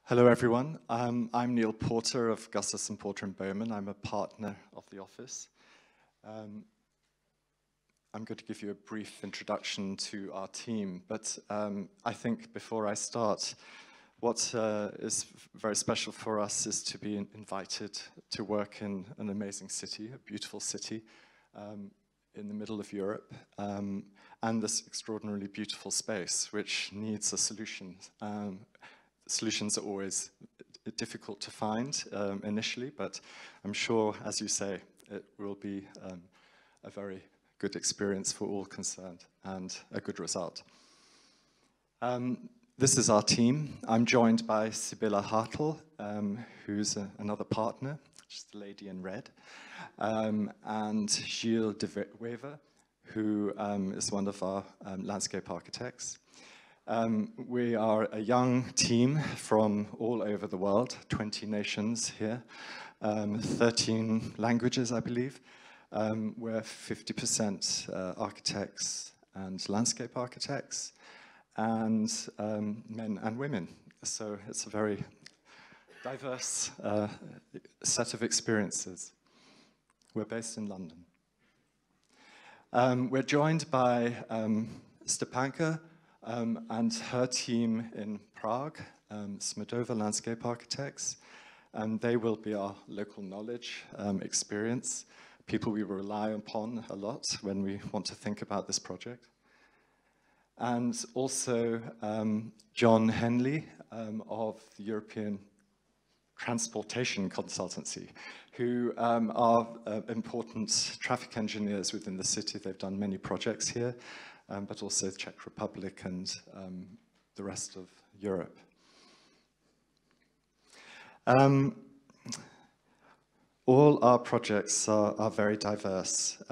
Hello, everyone. I'm Neil Porter of Gustafson, Porter & Bowman. I'm a partner of the office. I'm going to give you a brief introduction to our team, but I think before I start, what is very special for us is to be invited to work in an amazing city, a beautiful city in the middle of Europe, and this extraordinarily beautiful space, which needs a solution. Solutions are always difficult to find initially, but I'm sure, as you say, it will be a very good experience for all concerned and a good result. This is our team. I'm joined by Sibylla Hartl, who's another partner, she's the lady in red, and Gilles de Wever, who is one of our landscape architects. We are a young team from all over the world, 20 nations here, 13 languages, I believe. We're 50% architects and landscape architects, and men and women. So it's a very diverse set of experiences. We're based in London. We're joined by Stepanka, and her team in Prague, Smedova Landscape Architects, and they will be our local knowledge, experience, people we rely upon a lot when we want to think about this project. And also John Henley of the European Transportation Consultancy, who are important traffic engineers within the city. They've done many projects here, but also the Czech Republic and the rest of Europe. All our projects are very diverse.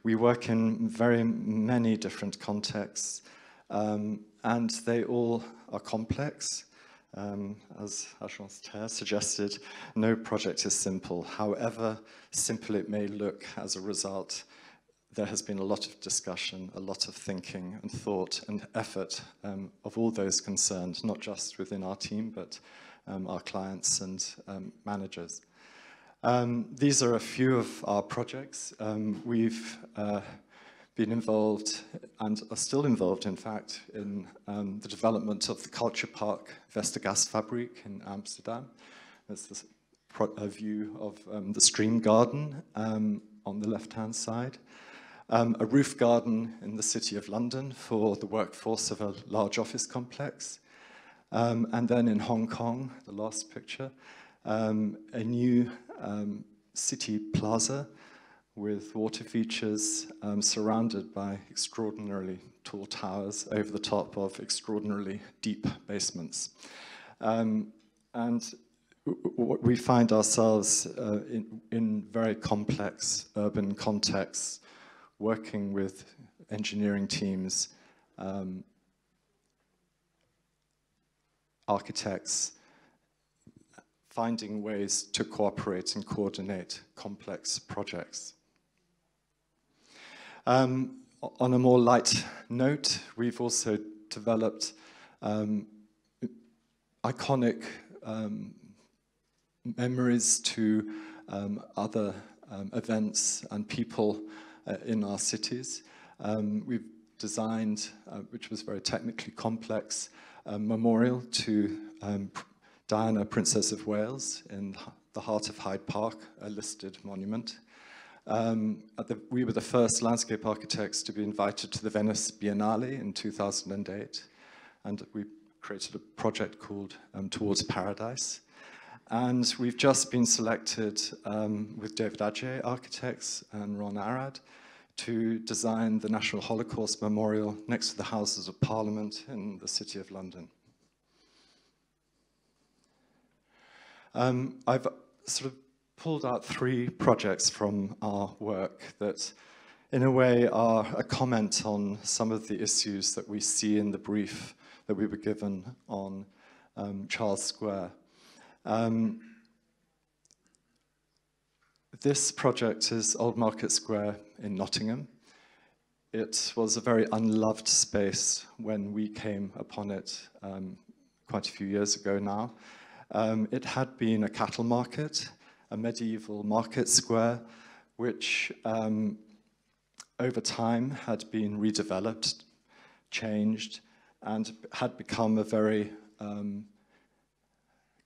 We work in very many different contexts, and they all are complex. As Agence suggested, no project is simple. However simple it may look as a result, there has been a lot of discussion, a lot of thinking and thought and effort of all those concerned, not just within our team, but our clients and managers. These are a few of our projects. We've been involved, and are still involved, in fact, in the development of the culture park Westergasfabriek in Amsterdam. There's a view of the stream garden on the left-hand side. A roof garden in the City of London for the workforce of a large office complex. And then in Hong Kong, the last picture, a new city plaza with water features surrounded by extraordinarily tall towers over the top of extraordinarily deep basements. And we find ourselves in very complex urban contexts, working with engineering teams, architects, finding ways to cooperate and coordinate complex projects. On a more light note, we've also developed iconic memories to other events and people in our cities. We've designed, which was very technically complex, a memorial to Diana, Princess of Wales, in the heart of Hyde Park, a listed monument. We were the first landscape architects to be invited to the Venice Biennale in 2008, and we created a project called Towards Paradise. And we've just been selected with David Adjaye Architects and Ron Arad to design the National Holocaust Memorial next to the Houses of Parliament in the City of London. I've sort of pulled out 3 projects from our work that, in a way, are a comment on some of the issues that we see in the brief that we were given on Charles Square. This project is Old Market Square in Nottingham. It was a very unloved space when we came upon it quite a few years ago now. It had been a cattle market, a medieval market square, which over time had been redeveloped, changed, and had become a very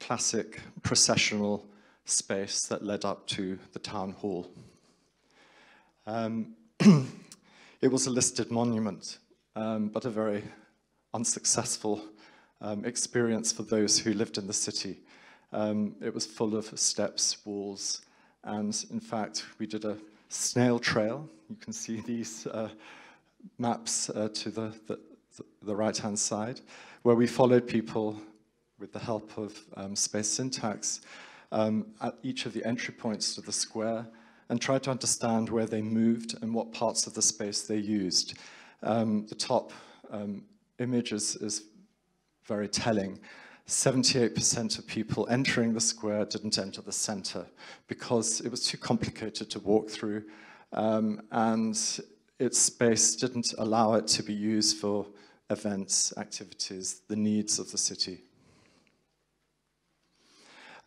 classic processional space that led up to the town hall. It was a listed monument, but a very unsuccessful experience for those who lived in the city. It was full of steps, walls, and in fact, we did a snail trail. You can see these maps to the right-hand side, where we followed people with the help of space syntax at each of the entry points to the square and tried to understand where they moved and what parts of the space they used. The top image is very telling. 78% of people entering the square didn't enter the center because it was too complicated to walk through, and its space didn't allow it to be used for events, activities, the needs of the city.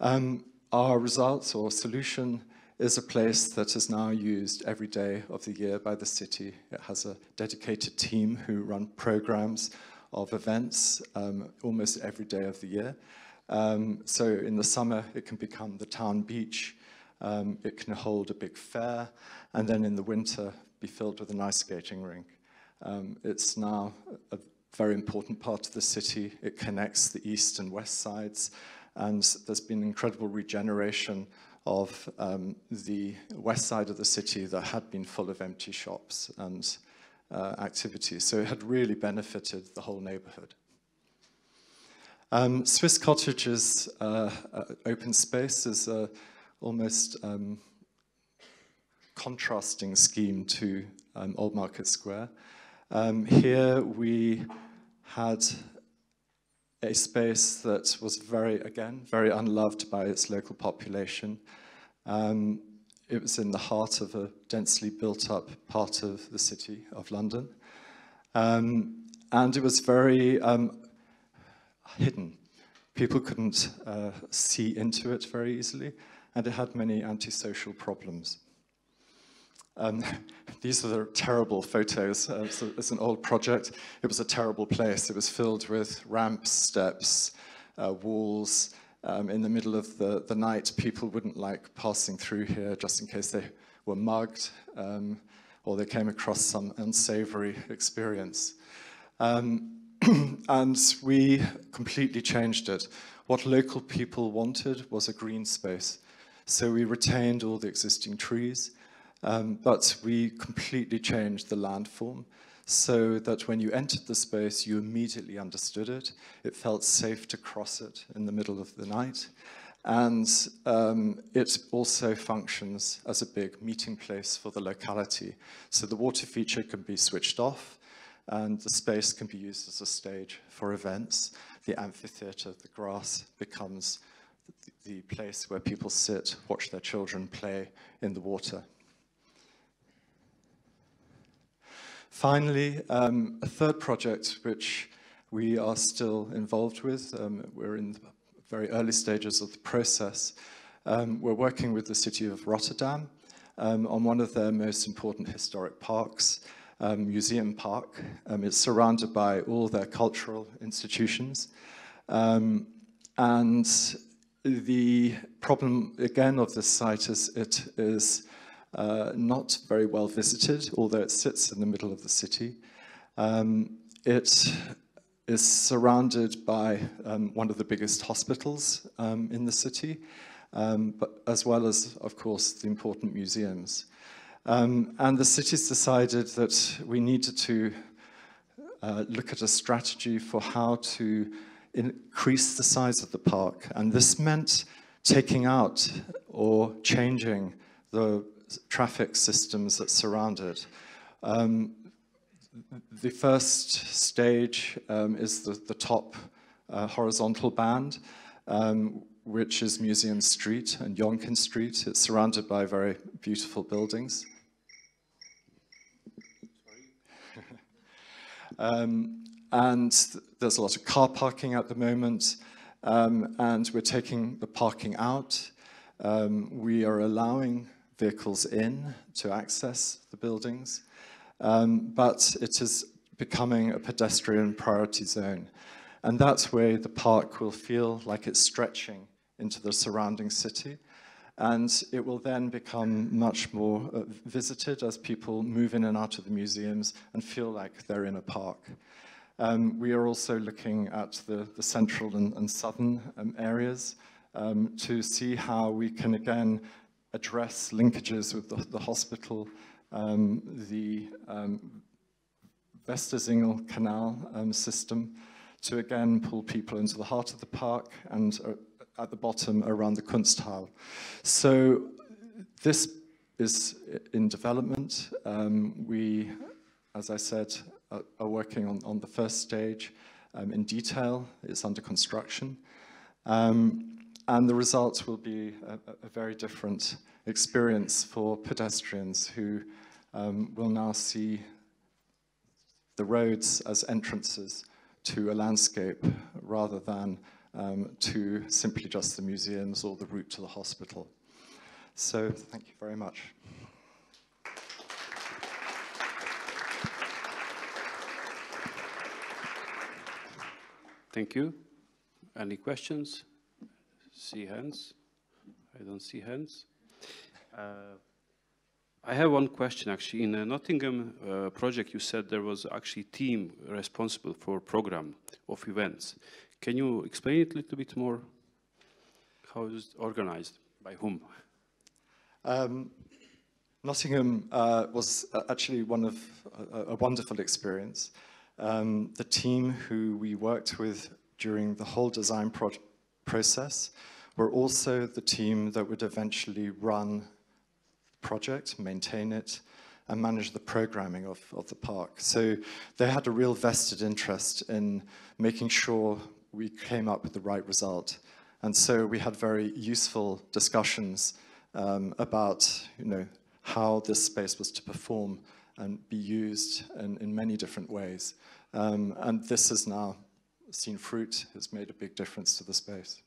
Our results or solution is a place that is now used every day of the year by the city. It has a dedicated team who run programs of events almost every day of the year. So in the summer, it can become the town beach. It can hold a big fair, and then in the winter, be filled with an ice skating rink. It's now a very important part of the city. It connects the east and west sides, and there's been incredible regeneration of the west side of the city that had been full of empty shops and activities. So it had really benefited the whole neighborhood. Swiss Cottage's open space is a almost contrasting scheme to Old Market Square. Here we had a space that was very unloved by its local population. It was in the heart of a densely built-up part of the city of London. And it was very hidden. People couldn't see into it very easily, and it had many antisocial problems. These are the terrible photos. It's an old project. It was a terrible place. It was filled with ramps, steps, walls. In the middle of the night, people wouldn't like passing through here just in case they were mugged or they came across some unsavory experience. And we completely changed it. What local people wanted was a green space. So we retained all the existing trees, but we completely changed the landform so that when you entered the space, you immediately understood it. It felt safe to cross it in the middle of the night. And it also functions as a big meeting place for the locality. So the water feature can be switched off, and the space can be used as a stage for events. The amphitheater, the grass, becomes the place where people sit, watch their children play in the water. Finally, a third project which we are still involved with. We're in the very early stages of the process. We're working with the city of Rotterdam on one of their most important historic parks, Museum Park. It's surrounded by all their cultural institutions. And the problem, again, of this site is it is not very well visited, although it sits in the middle of the city. It is surrounded by one of the biggest hospitals in the city, but as well as, of course, the important museums. And the city's decided that we needed to look at a strategy for how to increase the size of the park. And this meant taking out or changing the traffic systems that surround it. The first stage is the top horizontal band, which is Museum Street and Yonkin Street. It's surrounded by very beautiful buildings. And there's a lot of car parking at the moment, and we're taking the parking out. We are allowing vehicles in to access the buildings, but it is becoming a pedestrian priority zone. And that's where the park will feel like it's stretching into the surrounding city. And it will then become much more visited as people move in and out of the museums and feel like they're in a park. We are also looking at the central and southern areas to see how we can again address linkages with the hospital, the Westerzingle Canal system, to again pull people into the heart of the park and at the bottom around the Kunsthalle. So this is in development. We, as I said, are working on the first stage in detail. It's under construction. And the results will be a very different experience for pedestrians who will now see the roads as entrances to a landscape rather than to simply just the museums or the route to the hospital. So thank you very much. Thank you. Any questions? See hands? I don't see hands. I have one question actually. In the Nottingham project, you said there was actually a team responsible for program of events. Can you explain it a little bit more? How is it organized? By whom? Nottingham was actually a wonderful experience. The team who we worked with during the whole design process were also the team that would eventually run the project, maintain it, and manage the programming of the park. So they had a real vested interest in making sure we came up with the right result. And so we had very useful discussions about, how this space was to perform and be used in many different ways. And this has now seen fruit. It's made a big difference to the space.